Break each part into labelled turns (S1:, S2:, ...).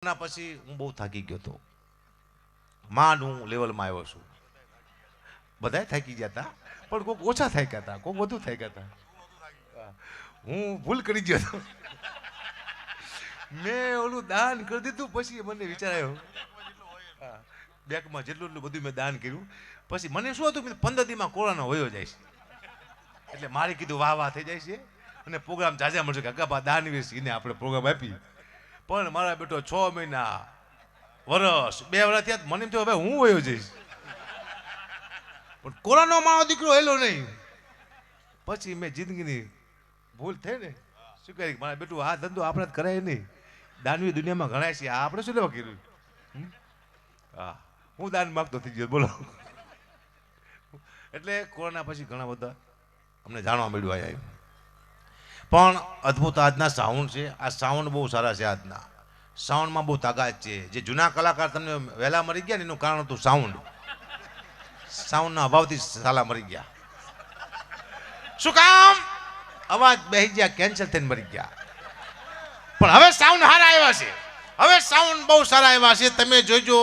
S1: ના પછી હું બહુ થાકી ગયો હતો. માંડ હું લેવલમાં આવ્યો છું. બધાય થાકી ગયા હતા, પણ કોઈક ઓછા થાક્યા હતા, કોઈક વધુ થાક્યા હતા. હું ભૂલ કરી ગયો હતો. મેં ઓલું દાન કરી દીધું. પછી મને વિચાર આવ્યો, બેંકમાં જેટલું એટલું બધું મેં દાન કર્યું. પછી મને શું હતું, 15 દીમાં કોરોના વયો જાય છે, એટલે મારે કીધું વાહ વાહ થઈ જાય છે અને પ્રોગ્રામ જાજા મળશે કે અગાપા દાન વેચીને આપણે પ્રોગ્રામ આપી. પણ મારા બેટો 6 મહિના, વર્ષ, 2 વર્ષ થયા, મને એમ થયું હવે હું વયો જઈશ. પણ કોરોના મારો દીકરો હેલો નહીં. પછી મેં જિંદગીની ભૂલ થઈ ને શું કરી, મારા બેટું આ ધંધો આપણે જ કરાય નહીં. દાનવી દુનિયામાં ગણાય છે, આ આપણે શું લેવા કર્યું. હા, હું દાન માગતો થઈ ગયો બોલો. એટલે કોરોના પછી ઘણા બધા અમને જાણવા મળ્યું અહીંયા. પણ અદ્ભુત આજના સાઉન્ડ છે. આ સાઉન્ડ બહુ સારા છે. આજના સાઉન્ડમાં બહુ તાકાત છે. જે જૂના કલાકાર તમને વહેલા મરી ગયા ને એનું કારણ હતું સાઉન્ડ. સાઉન્ડના અભાવથી સાલા મરી ગયા. શું કામ? અવાજ બેહી ગયા, કેન્સલ થઈને મરી ગયા. પણ હવે સાઉન્ડ સારા આવ્યા છે. હવે સાઉન્ડ બહુ સારા આવ્યા છે. તમે જોજો,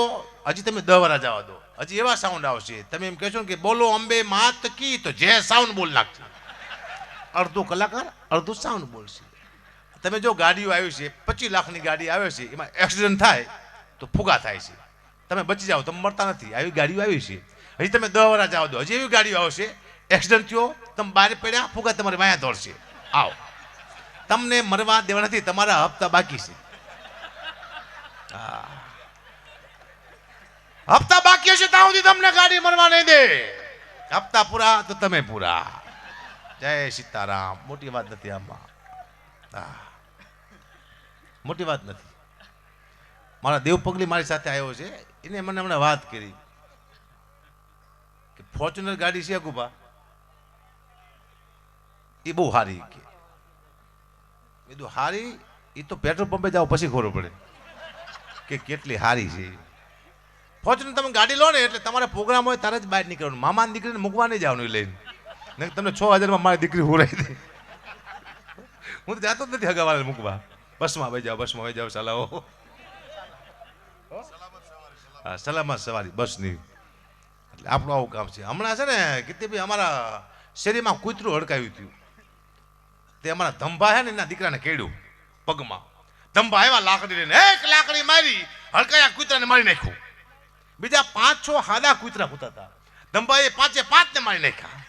S1: હજી તમે 10 વર્ષ જવા દો, હજી એવા સાઉન્ડ આવશે. તમે એમ કહેશો ને કે બોલો અંબે માત કી, તો જે સાઉન્ડ બોલ નાખશે. અડધો કલાકાર અડધું સાઉન્ડ બોલશે. તમે જો ગાડીઓ આવી છે, 25 લાખની ગાડી આવે છે, એમાં એક્સિડન્ટ થાય તો ફુગા થાય છે. તમે બચી જાઓ, તમે મરતા નથી. આવી ગાડીઓ આવી છે. હજી તમે 10 વર્ષ જવા દો, હજી એવી ગાડીઓ આવશે, એક્સિડન્ટ થયો, તમે બહાર પડ્યા, ફુગા તમારી વાયા દોડશે. આવો, તમને મરવા દેવા નથી, તમારા હપ્તા બાકી છે. હપ્તા બાકી હશે ત્યાં સુધી તમને ગાડી મરવા નહીં દે. હપ્તા પૂરા તો તમે પૂરા. જય સીતારામ. મોટી વાત નથી આમાં, મોટી વાત નથી. મારા દેવ પગલી મારી સાથે આવ્યો છે, એને મને હમણાં વાત કરી કે ફોર્ચ્યુનર ગાડી છે અકુબા, એ બહુ સારી. કે કીધું સારી, એ તો પેટ્રોલ પંપે જાઓ પછી ખબર પડે કે કેટલી સારી છે. ફોર્ચ્યુનર તમે ગાડી લો ને એટલે તમારા પ્રોગ્રામ હોય ત્યારે જ બહાર નીકળવાનું. મામાની દીકરીને મૂકવા નહીં જવાનું લઈને, નહીં તમને 6000માં મારી દીકરી હુરાઈ દે. હું તો જાતો જ નથી હગાવાળાને મૂકવા. બસમાં વહી જાઓ, બસમાં વહી જાઓ, ચલાવો. હા, સલામત સવારી બસની. એટલે આપણું આવું કામ છે. હમણાં છે ને કીર્તિભાઈ, અમારા શેરીમાં કૂતરું હડકાવ્યું હતું. તે અમારા ધંભા છે ને એના દીકરાને કેળ્યું પગમાં. ધંભા આવ્યા લાકડી લઈને, એક લાકડી મારી, હડકાયા કૂતરાને મારી નાખ્યું. બીજા 5-6 હાદા કૂતરા હોતા હતા. ધંભાએ 5 ને મારી નાખ્યા.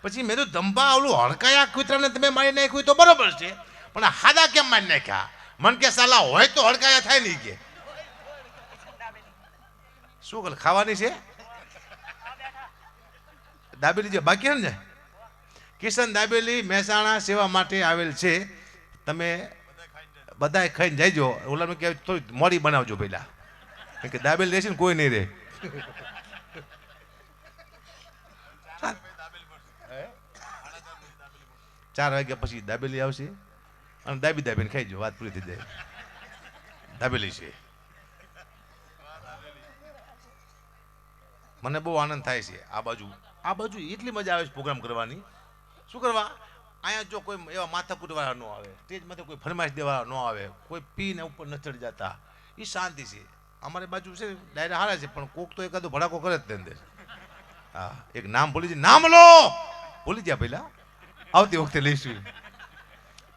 S1: પછી મેં તો ધંભા ઓલું હડકાયા કૂતરાને તમે મારી નાખ્યું તો બરોબર છે, પણ હાદા કેમ મારી નાખ્યા? મન કે સાલા હોય તો હડકાયા થાય નહીં. કે શું કરે, ખાવાની છે દાબેલી જે બાકી ને, કિશન દાબેલી મહેસાણા સેવા માટે આવેલ છે. તમે બધાએ ખાઈને જઈજો. ઓલાનું કે થોડી મોડી બનાવજો પહેલા, કે દાબેલી રહેશે ને કોઈ નહીં રહે. 4 વાગ્યા પછી દાબેલી આવશે અને દાબીને ખાઈજો, વાત પૂરી થઈ જાય. દાબેલી છે. મને બહુ આનંદ થાય છે. આ બાજુ એટલી મજા આવે છે પ્રોગ્રામ કરવાની. શું કરવા, અહીંયા જો કોઈ એવા માથાકૂટવાળા ન આવે, સ્ટેજમાંથી કોઈ ફરમાઈશ દેવાળા ન આવે, કોઈ પીને ઉપર ન ચડી જતા, એ શાંતિ છે. અમારી બાજુ છે ડાયરા હારા છે, પણ કોક તો એકાદો ભડાકો કરે જ અંદર. હા, એક નામ ભૂલી જાય, નામ લો ભૂલી ગયા પહેલા, આવતી વખતે લઈશું.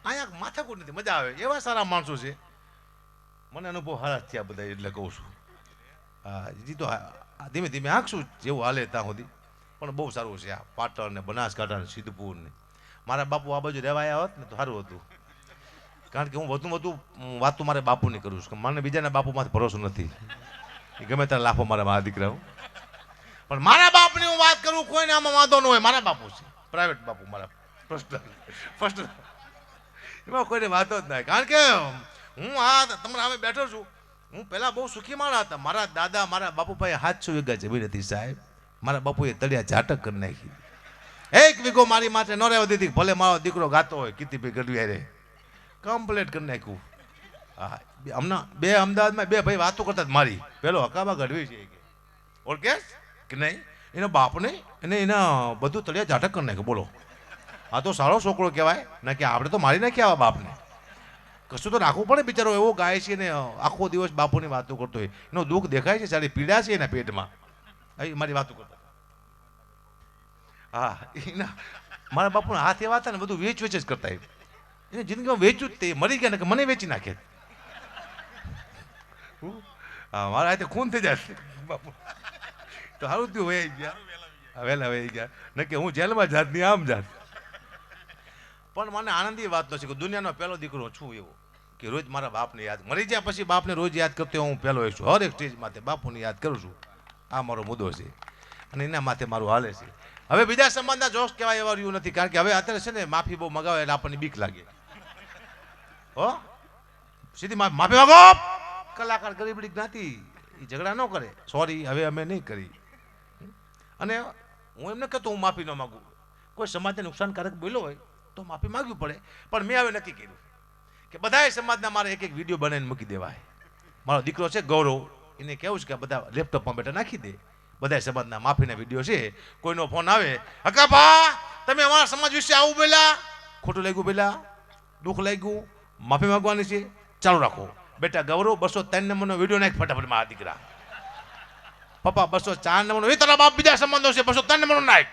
S1: અહીંયા માથાકૂટ નથી, મજા આવે. એવા સારા માણસો છે. મને અનુભવ સારા થયા બધા, એટલે કહું છું. હા, હજી તો ધીમે ધીમે આંકશું જેવું હાલે ત્યાં સુધી. પણ બહુ સારું છે. આ પાટણ ને બનાસકાંઠા ને સિદ્ધપુર ને, મારા બાપુ આ બાજુ રહેવાયા હોત ને તો સારું હતું. કારણ કે હું વધુ વાતો મારે બાપુની કરું છું. મને બીજાના બાપુમાંથી ભરોસો નથી. એ ગમે ત્યારે લાફો મારા દીકરાઓ. પણ મારા બાપની હું વાત કરું, કોઈને આમાં વાંધો ન હોય. મારા બાપુ છે, પ્રાઇવેટ બાપુ મારા, ફર્સ્ટ એમાં કોઈને વાંધો જ નહીં. કારણ કે હું આ તમારે સામે બેઠો છું. હું પહેલાં બહુ સુખી માણસ હતા. મારા દાદા, મારા બાપુભાઈ 700 વીઘા જમીન હતી સાહેબ. મારા બાપુએ તળિયા ઝાટક કરી નાખી. 1 વીઘો મારી માટે ન રહેવા દીધી. ભલે મારો દીકરો ગાતો હોય, કીર્તિભાઈ ગઢવી રે કમ્પ્લેટ કરી નાખ્યું. હા, હમણાં 2 અમદાવાદમાં 2 ભાઈ વાતો કરતા મારી. પેલો હકાબા ગઢવી છે કે ઓળખે કે નહીં, એનો બાપ નહીં, એને એના બધું તળિયા ઝાટક કરી નાખ્યું. બોલો, આ તો સારો છોકરો કહેવાય ને, કે આપણે તો મારી નાખ્યા આવા બાપને. કશું તો રાખવું પડે, બિચારો એવો ગાય છે ને આખો દિવસ બાપુની વાતો કરતો હોય, એનો દુઃખ દેખાય છે, સારી પીડા છે એના પેટમાં. મારી વાતો કરતા હા, એના મારા બાપુના હાથ એવા હતા ને, બધું વેચ વેચ જ કરતા. એને જિંદગીમાં વેચ્યું જ તે, મરી ગયા ને કે મને વેચી નાખે. હા, મારા હાથે ખૂન થઈ જાય બાપુ તો સારું થયું વહી ગયા, વહેલા વહી ગયા, ન કે હું જેલમાં જાત નહીં આમ જાત. પણ મને આનંદી વાત નથી કે દુનિયાનો પહેલો દીકરો છું એવો કે રોજ મારા બાપને યાદ, મરી ગયા પછી બાપને રોજ યાદ કરતો હું પહેલો છું. હરેક સ્ટેજ માથે બાપુને યાદ કરું છું. આ મારો મુદ્દો છે અને એના માથે મારું હાલે છે. હવે બીજા સમાજના જોક્સ કહેવાય એવા રહ્યું નથી, કારણ કે હવે અત્યારે છે ને માફી બહુ મગાવે એટલે આપણને બીક લાગે. હો, સીધી માફી માગો. કલાકાર ગરીબડી જ્ઞાતિ એ ઝઘડા ન કરે, સોરી હવે અમે નહીં કરી. અને હું એમ ન કહેતો હું માફી ન માગું, કોઈ સમાજને નુકસાનકારક બોલ્યો હોય તો માફી માગવી પડે. પણ મેં હવે નક્કી કર્યું કે બધાય સમાજના મારે એક એક વિડીયો બનાવીને મૂકી દેવાય. મારો દીકરો છે ગૌરવ, એને કહેવું છે કે બધા લેપટોપમાં બેટા નાખી દે, બધા સમાજના માફીના વિડીયો છે. કોઈનો ફોન આવે, હકાભા તમે અમારા સમાજ વિશે આવું બોલ્યા, ખોટું લાગ્યું, બોલ્યા દુઃખ લાગ્યું, માફી માંગવાની છે, ચાલુ રાખો. બેટા ગૌરવ 203 નંબરનો વિડીયો નાખ ફટાફટ. મારા દીકરા પપ્પા 204 નંબરનો, એ તારા બાપ બીજા સંબંધો છે, 203 નંબરનો નાખ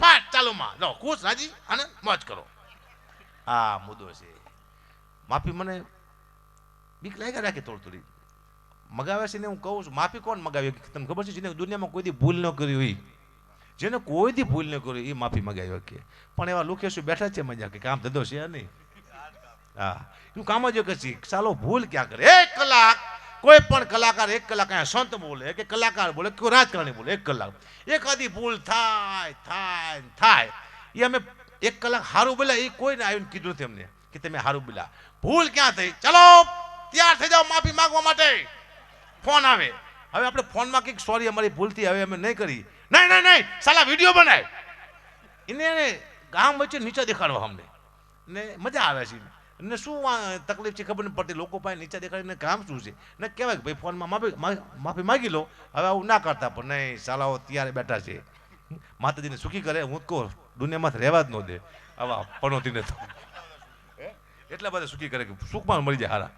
S1: ફાટ, ચાલો માં લો, ખુશ રાજી અને મોજ કરો. આ મુદ્દો છે. માફી મને બીક લાગ્યા રાખે થોડી થોડી. મગાવે છે ને હું કહું છું, માફી કોણ મગાવી તમને ખબર છે? જેને દુનિયામાં કોઈ દી ભૂલ ન કરી હોય, જેને કોઈ દી ભૂલ ન કરી એ માફી મગાવી શકે. પણ એવા લોકેશું બેઠા છે મજા કે કામ ધંધો છે નહીં. હા, એનું કામ જ કે ચાલો ભૂલ ક્યાં કરે. 1 કલાક કોઈ પણ કલાકાર 1 કલાક અહીંયા સંત બોલે કે કલાકાર બોલે કે રાજકારણી બોલે, 1 કલાક એકાદી ભૂલ થાય થાય થાય. એ અમે 1 કલાક સારું બોલ્યા, એ કોઈને આવીને કીધું નથી અમને કે તમે સારું બોલ્યા. ભૂલ ક્યાં થઈ, ચાલો તૈયાર થઈ જાઓ માફી માંગવા માટે. ફોન આવે, હવે આપણે ફોનમાં કંઈક સોરી અમારી ભૂલથી હવે અમે નહીં કરી. નહીં નહીં નહીં, સાલા વિડીયો બનાય એને ગામ વચ્ચે નીચે દેખાડવા અમને ને મજા આવે છે. ને શું તકલીફ છે ખબર નહીં પડતી, લોકો પાસે નીચે દેખાડીને કામ શું છે ને કહેવાય કે ભાઈ ફોનમાં માફી માગી લો. હવે આવું ના કરતા, પણ નહીં સાલાઓ ત્યારે બેઠા છે. માતાજીને સુખી કરે, હું કહું દુનિયામાં રહેવા જ ન દે આવા પનોતીને તો. એટલા બધા સુખી કરે કે સુખમાં મળી જાય હારા.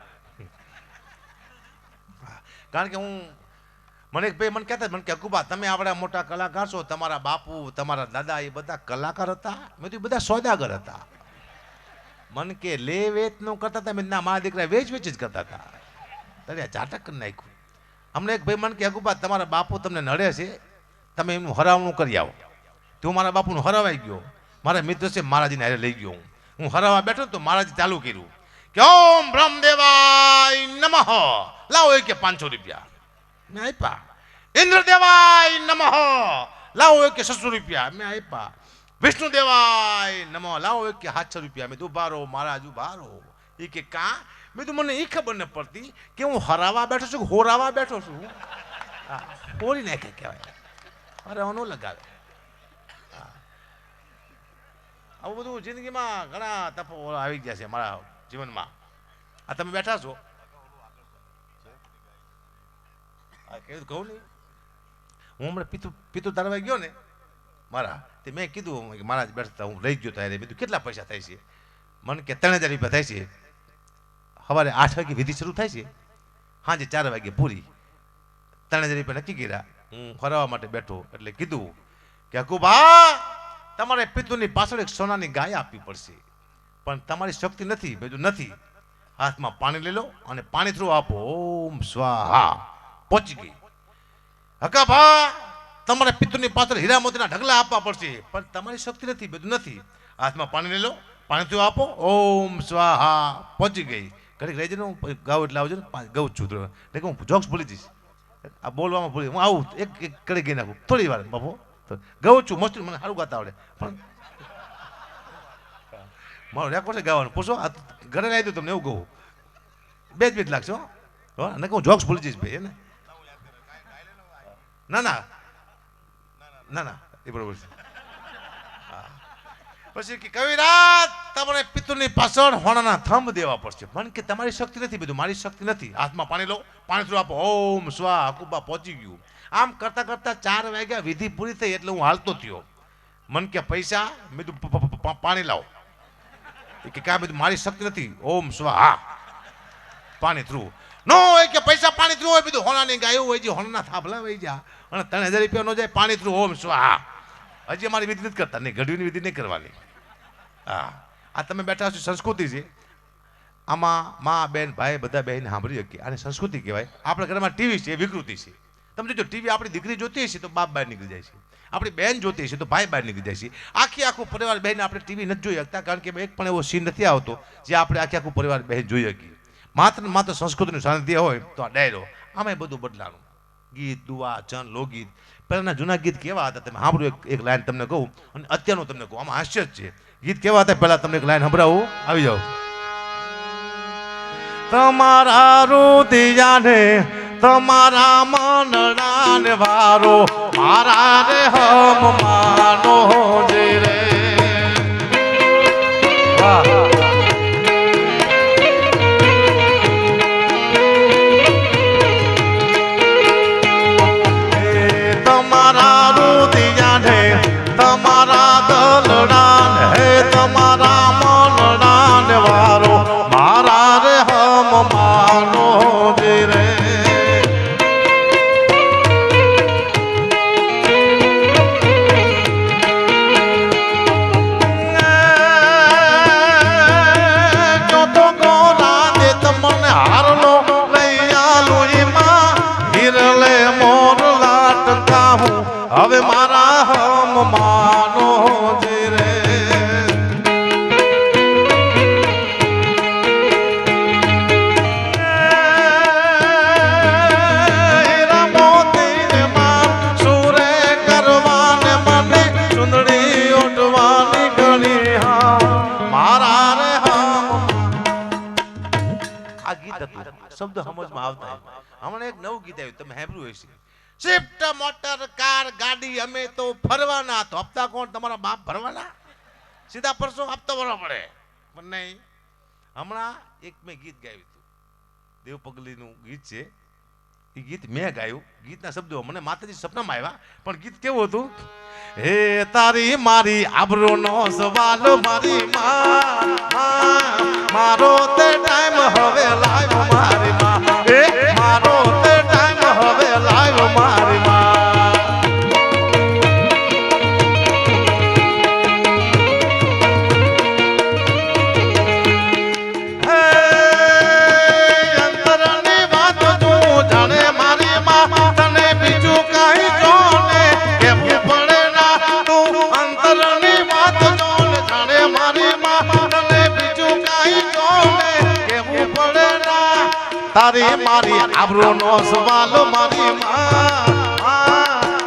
S1: કારણ કે હું મને ભાઈ મને કહેતા, મને કે અકુબા તમે આવડા મોટા કલાકાર છો, તમારા બાપુ તમારા દાદા એ બધા કલાકાર હતા? મેં તો બધા સોદાગર હતા. મન કે લે વેચ નો કરતા હતા, ના મારા દીકરા વેચ વેચ જ કરતા હતા. તળિયા ચાટક કરી નાખ્યું. અમને એક ભાઈ મને કે અકુબા તમારા બાપુ તમને નડે છે, તમે એમનું હરાવણું કરી આવો. તો હું મારા બાપુનું હરાવાઈ ગયો. મારા મિત્ર છે મહારાજીને હારે લઈ ગયો. હું હરાવા બેઠો તો મહારાજ ચાલુ કર્યું કે ઓમ બ્રહ્મદેવાય નમઃ, લાવો કે 500 રૂપિયા મેં આપ્યા. ઇન્દ્રદેવાય નમઃ, લાવો કે 600 રૂપિયા મેં આપ્યા. વિષ્ણુ દેવાય નમઃ, લાવો કે 700 રૂપિયા. મેં તું બારો મહારાજ બારો. એ કે કા? મેં તું મને એ ખબર ન પડતી કે હું હરાવા બેઠો છું કે હોરાવા બેઠો છું. હોરી નાખે કહેવાય, હરાવા ન લગાવે. આવું બધું જિંદગીમાં ઘણા તફો આવી ગયા છે મારા જીવનમાં. આ તમે બેઠા છો, કેવું કહું નહીં, હું હમણાં પિતુ તારવા ગયો ને મારા, તે મેં કીધું કે મહારાજ બેઠતા હું લઈ ગયો ત્યારે. મેં કેટલા પૈસા થાય છે? મને કે 3000 રૂપિયા થાય છે. સવારે 8 વાગે વિધિ શરૂ થાય છે, સાંજે 4 વાગે પૂરી. 3000 રૂપિયા નક્કી કર્યા. હું ફરવા માટે બેઠો એટલે કીધું કે અકુબા તમારે પિતુની પાછળ એક સોનાની ગાય આપવી પડશે, પણ તમારી શક્તિ નથી. બધું નથી. હાથમાં પાણી લઈ લો અને પાણી થ્રુ આપો. ઓમ સ્વાહા. પહોંચી ગઈ. હકાભા તમારે પિતુની પાછળ હીરા મોતીના ઢગલા આપવા પડશે, પણ તમારી શક્તિ નથી. બધું નથી. હાથમાં પાણી લઈ લો, પાણી થ્રુ આપો. ઓમ સ્વાહા. પહોંચી ગઈ. ઘડીક રહી જઈને હું ગાઉ એટલે આવજો ને, ગઉ છું એટલે હું જોક્સ ભૂલી જઈશ. આ બોલવામાં ભૂલી હું આવું એક કડી ગઈ નાખું થોડી વાર બાપુ. ગઉં છું મસ્ત, મને સારું ગાતા આવડે, પણ મારો રેકોર્ડ છે ગાવાનું. પૂછો આ ઘરે આવી દઉં તમને એવું કહું, 2 જ મિનિટ લાગશે. હો ને હું જોક્સ ભૂલી જઈશ ભાઈ. એને ના ના ના ના એ બરોબર છે. પછી કે કવિરાજ તમારે પિતુની પાછળ હોણાના થંભ દેવા પડશે, પણ કે તમારી શક્તિ નથી. બધું મારી શક્તિ નથી. હાથમાં પાણી લો, પાણી થ્રુ આપો. ઓમ સ્વા. હકુબા પહોંચી ગયું. આમ કરતા કરતા 4 વાગ્યા વિધિ પૂરી થઈ એટલે હું હાલતો થયો. મન કે પૈસા? મેં તું પાણી લાવો. કે કાંઈ બધું મારી શક્તિ નથી. ઓમ સ્વા. હા પાણી થ્રુ નો હોય કે પૈસા પાણી થ્રુ હોય બધું હોનાની ગાયું હોય છે હોના થાંભલા હોય જા અને 3000 રૂપિયા નો જાય પાણી થ્રુ ઓમ સ્વાહા હજી અમારી વિધિ નથી કરતા નહીં ઘડીની વિધિ નહીં કરવાની હા આ તમે બેઠા છો સંસ્કૃતિ છે આમાં મા બેન ભાઈ બધા બહેન સાંભળી શકીએ આને સંસ્કૃતિ કહેવાય આપણા ઘરમાં ટીવી છે વિકૃતિ છે તમે જોજો ટીવી આપણી દીકરી જોતી હશે તો બાપ બહાર નીકળી જાય છે આપણી બહેન જોતી હશે તો ભાઈ બહાર નીકળી જાય છે આખું પરિવાર બહેન આપણે ટીવી નથી જોઈ શકતા કારણ કે એક પણ એવો સીન નથી આવતો જે આપણે આખું પરિવાર બહેન જોઈ શકીએ માત્ર સંસ્કૃતિનું સાનિધ્ય હોય તો આ ડાયરો આમાં બધું બદલાનું ગીત દુઆ ચન લોકગીત પહેલાના જૂના ગીત કેવા હતા તમે સાંભળ્યું એક લાઈન તમને કહું અને અત્યારનું તમને કહું આમાં હાસ્ય જ છે ગીત કેવા હતા પહેલા તમને એક લાઈન સંભળાવું આવી જાઓ તમારા રુદિયાને તમારા મનડાને વારો મારા રે હમ માનો જે રે વાહ તમારા રુદિયાને તમારા દલડાને હે તમારા મનડાને વારો મારા રે હમ માનો જે રે હવે મારા હમ માનો જે રે હીરા મોતી માં સુરે કરવાને મને ચુંદડી ઓઢવાની ઘણી હા મારા રે હમ આ ગીત હતું શબ્દ સમજમાં આવતા હમણાં એક નવું ગીત આવ્યું તમે સાંભળ્યું હશે સ્વિફ્ટ મોટર કાર ગાડી અમે તો ફરવાના તો હપ્તા કોણ તમારા બાપ ભરવાના સીધા પરસો હપ્તો ભરવા પડે પણ નહીં હમણાં એક મેં ગીત ગાયું હતું દેવ પગલીનું ગીત છે એ ગીત મેં ગાયું ગીતના શબ્દો મને માતાજી સપનામાં આવ્યા પણ ગીત કેવું હતું હે તારી મારી આબરૂનો સવાલ મારી મારો તે ટાઈમ હવે લાવ મારી માં હે મારો તે ટાઈમ હવે લાવ મારી માં હે અંતરની વાત તું જાણે મારી માં તને બીજું કાંઈ જોને કેવું પડે ના તું અંતરની વાત જોને જાણે મારી માં તને બીજું કાંઈ જોને કેવું પડે ના તારી મારી આબરૂનો સવાલ મારી માં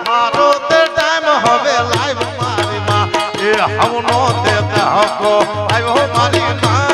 S1: મારો તે ટાઈમ હવે લાઈવ મારી માં એ હવનો તે હકો આવ્યો મારી માં